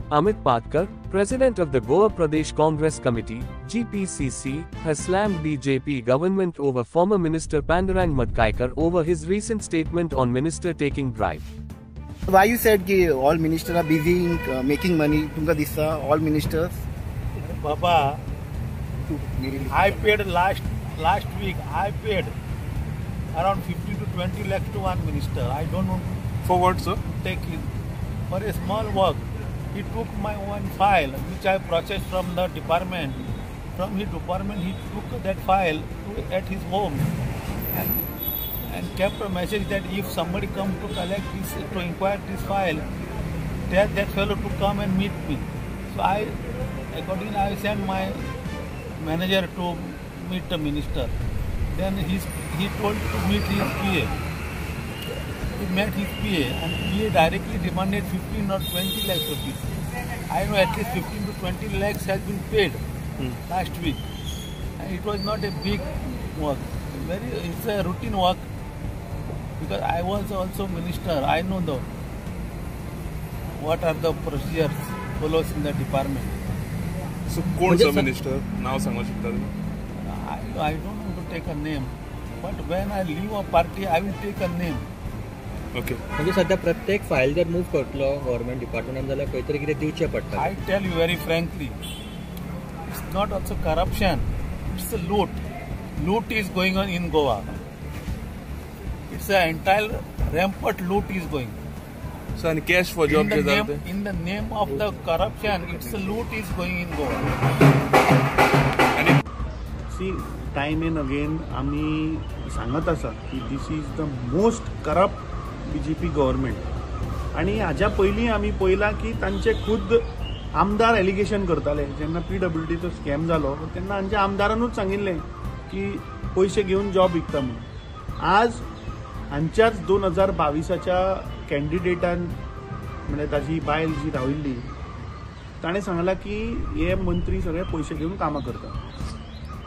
Amit Patkar, president of the Goa Pradesh Congress Committee, GPCC, has slammed BJP government over former Minister Pandurang Madkaikar over his recent statement on minister taking bribe. Why you said that all ministers are busy in making money? Tumka dissa all ministers. Baba, I paid last week. I paid around 15 to 20 lakhs to one minister. I don't want for what, sir? Take it for a small work. He took my one file which I processed from the department. From his department, he took that file at his home and kept a message that if somebody comes to collect this, to inquire this file, tell that fellow to come and meet me. So accordingly, I sent my manager to meet the minister. Then he told to meet his PA. He met his PA and PA directly demanded 15 or 20 lakhs rupees. I know at least 15 to 20 lakhs has been paid last week. And it was not a big work. It's a routine work because I was also minister. I know what are the procedures follows in the department. So, who's the minister? Now, I don't want to take a name. But when I leave a party, I will take a name. Okay. म्हणजे सध्या प्रत्येक file जर move करतलो government डिपार्टमेंटान जाल्यार खंय तरी कितें दिवचें पडटा. I tell you very frankly, it's not also corruption, it's a loot. Loot is going on in Goa. It's an entire rampant loot is going. So, and cash for job in the name of the corruption, it's a loot is going in Goa. See, time and again, आम्ही सांगत आसा की this is the most corrupt BJP government आणि हाज्या पयलीं आमी पळयलां की तांचे खुद आमदार एलिगेशन करताले जेन्ना PWDचो स्कॅम जालो तेन्ना हांच्या आमदारानूच सांगिल्लें की पयशे घेवन जॉब विकता म्हणून. आज हांच्याच 2022च्या कॅन्डिडेटान म्हणजे ताची बायल जी राविल्ली ताणें सांगलां की हे मंत्री सगळे पयशे घेवन कामां करता.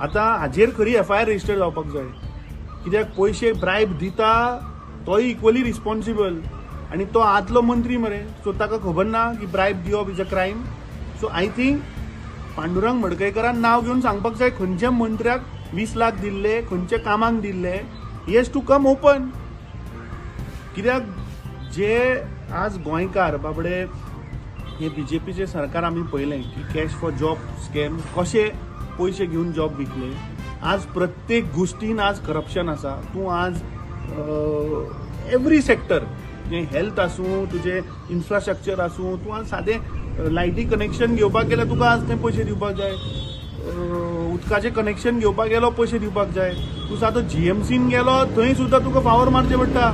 आतां हाजेर खरी FIR रजिस्टर जावपाक जाय कित्याक पयशे ब्रायब दिता तोय इक्वली रिस्पॉन्सिबल आणि तो आदलो मंत्री मरे सो ताका खबर ना की ब्रायब दिवप is a crime. So I think Pandurang मडकयकरान नांव घेवन सांगपाक जाय खंयच्या मंत्र्याक 20 लाख दिल्ले खंयच्या कामाक दिल्ले. He has to come open कित्याक जे आज गोंयकार बाबडे हे BJPचे सरकार आमी पळयलें की कॅश फॉर जॉब स्कॅम कशे पयशे घेवन जॉब विकले. आज प्रत्येक गोष्टीन आज करप्शन आसा. तूं आज एवरी सेक्टर जे हेल्थ आसूं तुजे इन्फ्रास्ट्रक्चर आसूं तूं आज सादें लायटी कनेक्शन घेवपाक गेल्यार तुका आज ते पयशे दिवपाक जाय. उदकाचें कनेक्शन घेवपाक गेलो पयशे दिवपाक जाय. तूं सादो GMCन गेलो थंय सुद्दां तुका फावर मारचें पडटा.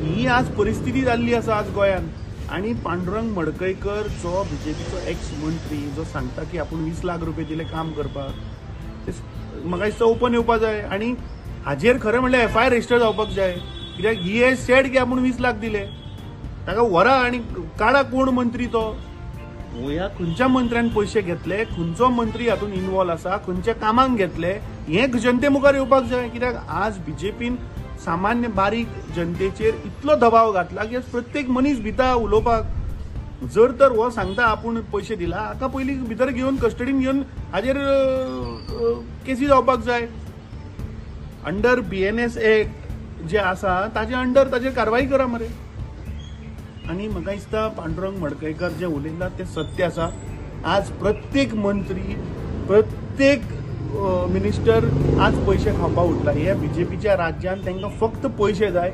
ही आज परिस्थिती जाल्ली आसा आज गोंयान. आणि पांडुरंग मडकयकर जो BJPचो एक्स मंत्री जो सांगता की आपूण 20 लाख रुपये दिले काम करपाक म्हाका दिसता ओपन येवपाक जाय आणि हाजेर खरें म्हणल्यार FIR रजिस्टर जावपाक जाय कित्याक ही हॅज सेड की आपूण 20 लाख दिले. ताका व्हरा आनी काडा कोण मंत्री तो ह्या खंयच्या मंत्र्यान पयशे घेतले खंयचो मंत्री हातून इन्वॉल्व आसा खंयच्या कामाक घेतले हें जनते मुखार येवपाक जाय. कित्याक आज BJPन सामान्य बारीक जनतेचेर इतलो दबाव घातला की प्रत्येक मनीस भिता उलोवपाक. जर तर हो सांगता आपूण पयशे दिला हाका पयलीं भितर घेवन कस्टडीन घेवन हाजेर केसी जावपाक जाय. अंडर BNS एक्ट जे आसा ताजे अंडर ताजेर कारवाई करा मरे. आणि म्हाका दिसता पांडुरंग मडकयकर जे उलयला ते सत्य आसा. आज प्रत्येक मंत्री प्रत्येक मिनिस्टर आज पयशे खावपाक उठला. हे BJPच्या राज्यान तांकां फक्त पयशे जाय.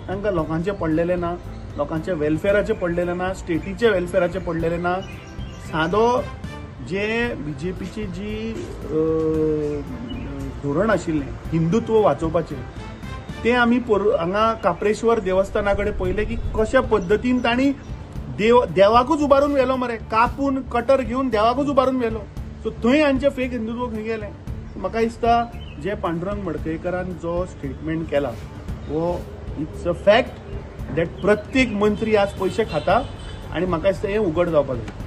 तांकां लोकांचे पडलेले ना लोकांच्या वेलफेअराचे पडलेले ना स्टेटीचे वेलफेअराचे पडलेले ना. सादो जे BJPची जी धोरण आशिल्लें हिंदुत्व वाचोवपाचें तें आमी हांगा काप्रेश्वर देवस्थाना कडेन पळयलें की कशा पद्दतीन तांणी देवाकूच उबारून व्हेलो मरे. कापून कटर घेवन देवाकूच उबारून व्हेलो. सो थंय हांचे फेक हिंदुत्व खंय गेलें. म्हाका दिसता जे पांडुरंग मडकयकरान जो स्टेटमेंट केला वो इट्स अ फॅक्ट दॅट प्रत्येक मंत्री आज पयशे खाता आणि म्हाका दिसता हें उघड जावपाक जाय.